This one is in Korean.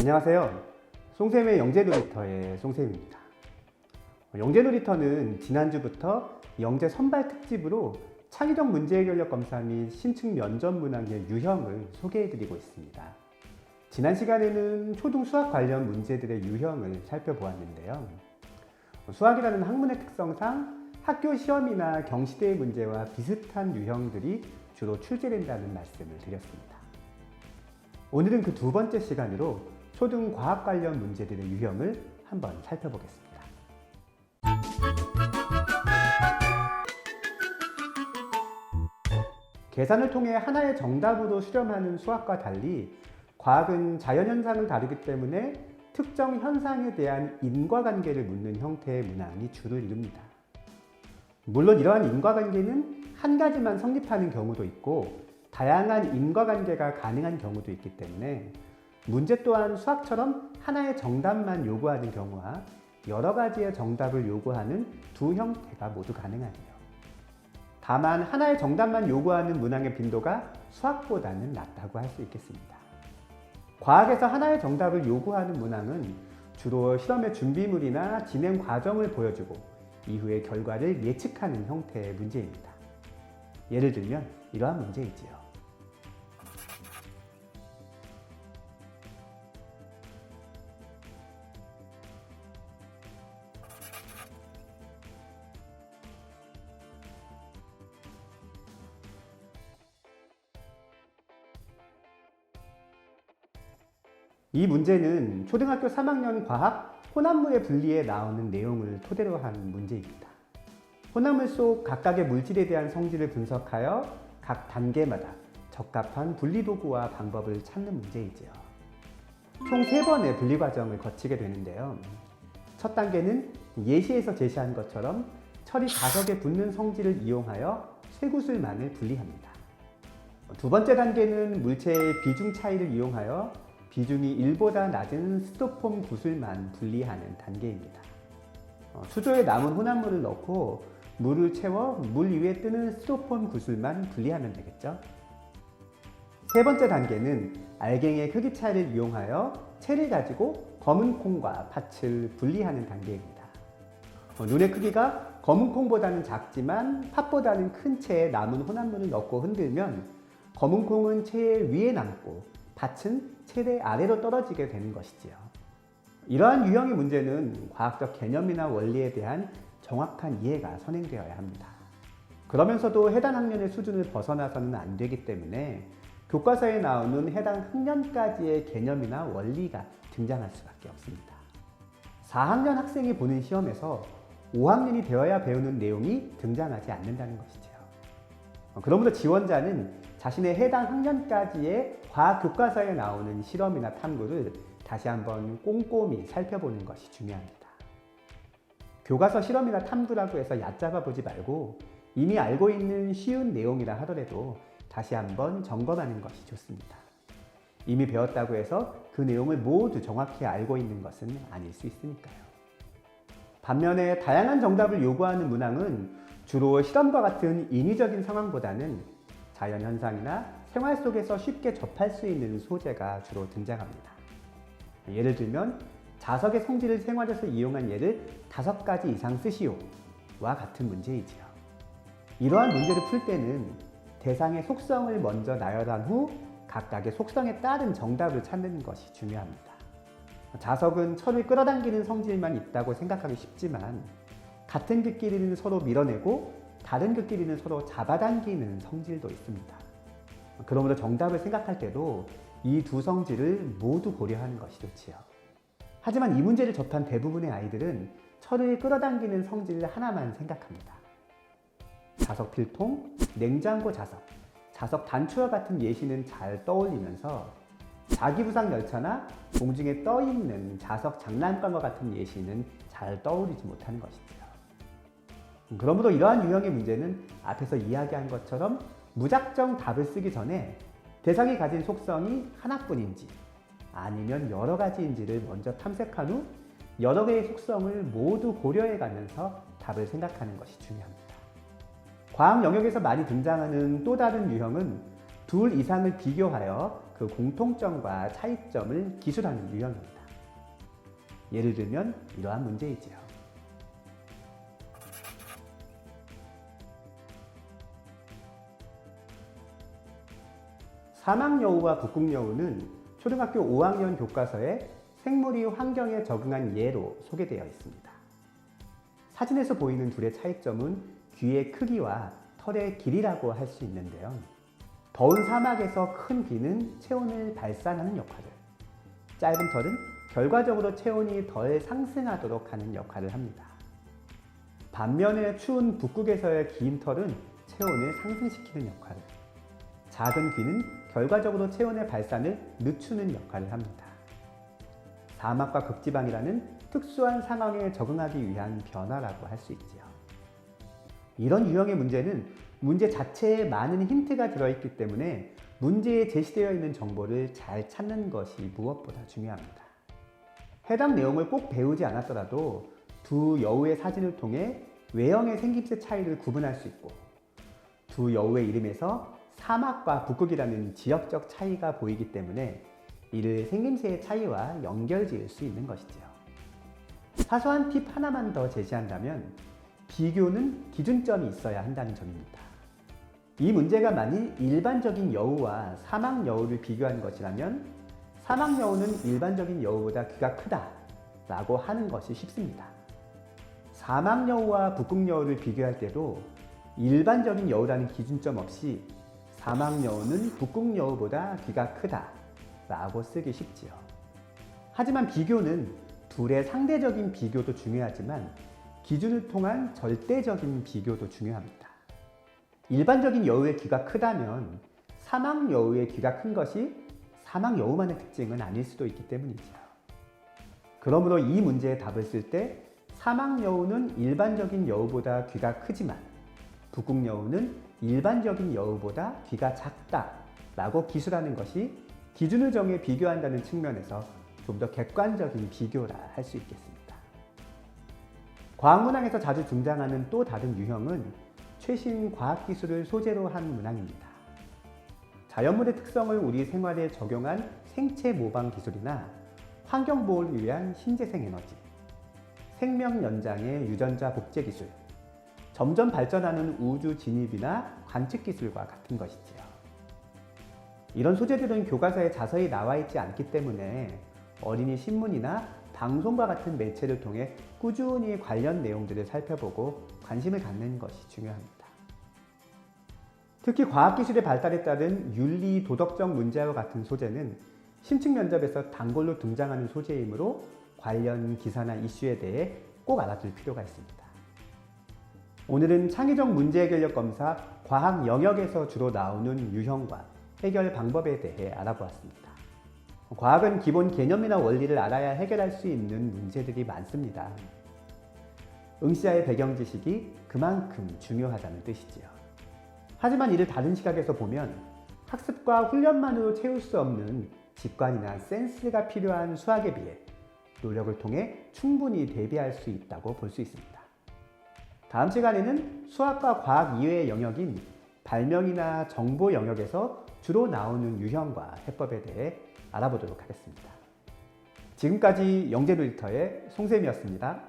안녕하세요. 송쌤의 영재놀이터의 송쌤입니다. 영재놀이터는 지난주부터 영재 선발 특집으로 창의적 문제해결력 검사 및 신층 면접 문항의 유형을 소개해드리고 있습니다. 지난 시간에는 초등 수학 관련 문제들의 유형을 살펴보았는데요. 수학이라는 학문의 특성상 학교 시험이나 경시대의 문제와 비슷한 유형들이 주로 출제된다는 말씀을 드렸습니다. 오늘은 그 두 번째 시간으로 초등 과학 관련 문제들의 유형을 한번 살펴보겠습니다. 계산을 통해 하나의 정답으로 수렴하는 수학과 달리 과학은 자연현상을 다루기 때문에 특정 현상에 대한 인과관계를 묻는 형태의 문항이 주를 이룹니다. 물론 이러한 인과관계는 한 가지만 성립하는 경우도 있고 다양한 인과관계가 가능한 경우도 있기 때문에 문제 또한 수학처럼 하나의 정답만 요구하는 경우와 여러 가지의 정답을 요구하는 두 형태가 모두 가능하네요. 다만 하나의 정답만 요구하는 문항의 빈도가 수학보다는 낮다고 할 수 있겠습니다. 과학에서 하나의 정답을 요구하는 문항은 주로 실험의 준비물이나 진행 과정을 보여주고 이후의 결과를 예측하는 형태의 문제입니다. 예를 들면 이러한 문제이지요. 이 문제는 초등학교 3학년 과학 혼합물의 분리에 나오는 내용을 토대로 한 문제입니다. 혼합물 속 각각의 물질에 대한 성질을 분석하여 각 단계마다 적합한 분리도구와 방법을 찾는 문제이지요. 총 3번의 분리 과정을 거치게 되는데요. 첫 단계는 예시에서 제시한 것처럼 철이 자석에 붙는 성질을 이용하여 쇠구슬만을 분리합니다. 두 번째 단계는 물체의 비중 차이를 이용하여 비중이 1보다 낮은 스티로폼 구슬만 분리하는 단계입니다. 수조에 남은 혼합물을 넣고 물을 채워 물 위에 뜨는 스티로폼 구슬만 분리하면 되겠죠. 세 번째 단계는 알갱이의 크기 차이를 이용하여 채를 가지고 검은 콩과 팥을 분리하는 단계입니다. 눈의 크기가 검은 콩보다는 작지만 팥보다는 큰 채에 남은 혼합물을 넣고 흔들면 검은 콩은 채 위에 남고 팥은 채대 아래로 떨어지게 되는 것이지요. 이러한 유형의 문제는 과학적 개념이나 원리에 대한 정확한 이해가 선행되어야 합니다. 그러면서도 해당 학년의 수준을 벗어나서는 안 되기 때문에 교과서에 나오는 해당 학년까지의 개념이나 원리가 등장할 수밖에 없습니다. 4학년 학생이 보는 시험에서 5학년이 되어야 배우는 내용이 등장하지 않는다는 것이죠. 그러므로 지원자는 자신의 해당 학년까지의 과학 교과서에 나오는 실험이나 탐구를 다시 한번 꼼꼼히 살펴보는 것이 중요합니다. 교과서 실험이나 탐구라고 해서 얕잡아 보지 말고 이미 알고 있는 쉬운 내용이라 하더라도 다시 한번 점검하는 것이 좋습니다. 이미 배웠다고 해서 그 내용을 모두 정확히 알고 있는 것은 아닐 수 있으니까요. 반면에 다양한 정답을 요구하는 문항은 주로 실험과 같은 인위적인 상황보다는 자연현상이나 생활 속에서 쉽게 접할 수 있는 소재가 주로 등장합니다. 예를 들면 자석의 성질을 생활에서 이용한 예를 5가지 이상 쓰시오와 같은 문제이지요. 이러한 문제를 풀 때는 대상의 속성을 먼저 나열한 후 각각의 속성에 따른 정답을 찾는 것이 중요합니다. 자석은 철을 끌어당기는 성질만 있다고 생각하기 쉽지만 같은 극끼리는 서로 밀어내고 다른 극끼리는 서로 잡아당기는 성질도 있습니다. 그러므로 정답을 생각할 때도 이 두 성질을 모두 고려하는 것이 좋지요. 하지만 이 문제를 접한 대부분의 아이들은 철을 끌어당기는 성질 하나만 생각합니다. 자석 필통, 냉장고 자석, 자석 단추와 같은 예시는 잘 떠올리면서 자기부상 열차나 공중에 떠있는 자석 장난감과 같은 예시는 잘 떠오르지 못하는 것이지요. 그러므로 이러한 유형의 문제는 앞에서 이야기한 것처럼 무작정 답을 쓰기 전에 대상이 가진 속성이 하나뿐인지 아니면 여러 가지인지를 먼저 탐색한 후 여러 개의 속성을 모두 고려해 가면서 답을 생각하는 것이 중요합니다. 과학 영역에서 많이 등장하는 또 다른 유형은 둘 이상을 비교하여 그 공통점과 차이점을 기술하는 유형입니다. 예를 들면 이러한 문제이지요. 사막여우와 북극여우는 초등학교 5학년 교과서에 생물이 환경에 적응한 예로 소개되어 있습니다. 사진에서 보이는 둘의 차이점은 귀의 크기와 털의 길이라고 할 수 있는데요. 더운 사막에서 큰 귀는 체온을 발산하는 역할을, 짧은 털은 결과적으로 체온이 덜 상승하도록 하는 역할을 합니다. 반면에 추운 북극에서의 긴 털은 체온을 상승시키는 역할을, 작은 귀는 결과적으로 체온의 발산을 늦추는 역할을 합니다. 사막과 극지방이라는 특수한 상황에 적응하기 위한 변화라고 할 수 있지요. 이런 유형의 문제는 문제 자체에 많은 힌트가 들어있기 때문에 문제에 제시되어 있는 정보를 잘 찾는 것이 무엇보다 중요합니다. 해당 내용을 꼭 배우지 않았더라도 두 여우의 사진을 통해 외형의 생김새 차이를 구분할 수 있고, 두 여우의 이름에서 사막과 북극이라는 지역적 차이가 보이기 때문에 이를 생김새의 차이와 연결지을 수 있는 것이지요. 사소한 팁 하나만 더 제시한다면 비교는 기준점이 있어야 한다는 점입니다. 이 문제가 만일 일반적인 여우와 사막 여우를 비교한 것이라면 사막 여우는 일반적인 여우보다 귀가 크다 라고 하는 것이 쉽습니다. 사막 여우와 북극 여우를 비교할 때도 일반적인 여우라는 기준점 없이 사막 여우는 북극 여우보다 귀가 크다 라고 쓰기 쉽지요. 하지만 비교는 둘의 상대적인 비교도 중요하지만 기준을 통한 절대적인 비교도 중요합니다. 일반적인 여우의 귀가 크다면 사막 여우의 귀가 큰 것이 사막 여우만의 특징은 아닐 수도 있기 때문이지요. 그러므로 이 문제의 답을 쓸 때 사막 여우는 일반적인 여우보다 귀가 크지만 북극 여우는 일반적인 여우보다 귀가 작다 라고 기술하는 것이 기준을 정해 비교한다는 측면에서 좀 더 객관적인 비교라 할 수 있겠습니다. 과학문항에서 자주 등장하는 또 다른 유형은 최신 과학기술을 소재로 한 문항입니다. 자연물의 특성을 우리 생활에 적용한 생체 모방 기술이나 환경보호를 위한 신재생 에너지, 생명 연장의 유전자 복제 기술, 점점 발전하는 우주 진입이나 관측 기술과 같은 것이지요. 이런 소재들은 교과서에 자세히 나와 있지 않기 때문에 어린이 신문이나 방송과 같은 매체를 통해 꾸준히 관련 내용들을 살펴보고 관심을 갖는 것이 중요합니다. 특히 과학기술의 발달에 따른 윤리 도덕적 문제와 같은 소재는 심층 면접에서 단골로 등장하는 소재이므로 관련 기사나 이슈에 대해 꼭 알아둘 필요가 있습니다. 오늘은 창의적 문제 해결력 검사 과학 영역에서 주로 나오는 유형과 해결 방법에 대해 알아보았습니다. 과학은 기본 개념이나 원리를 알아야 해결할 수 있는 문제들이 많습니다. 응시자의 배경 지식이 그만큼 중요하다는 뜻이지요. 하지만 이를 다른 시각에서 보면 학습과 훈련만으로 채울 수 없는 직관이나 센스가 필요한 수학에 비해 노력을 통해 충분히 대비할 수 있다고 볼 수 있습니다. 다음 시간에는 수학과 과학 이외의 영역인 발명이나 정보 영역에서 주로 나오는 유형과 해법에 대해 알아보도록 하겠습니다. 지금까지 영재놀이터의 송쌤이었습니다.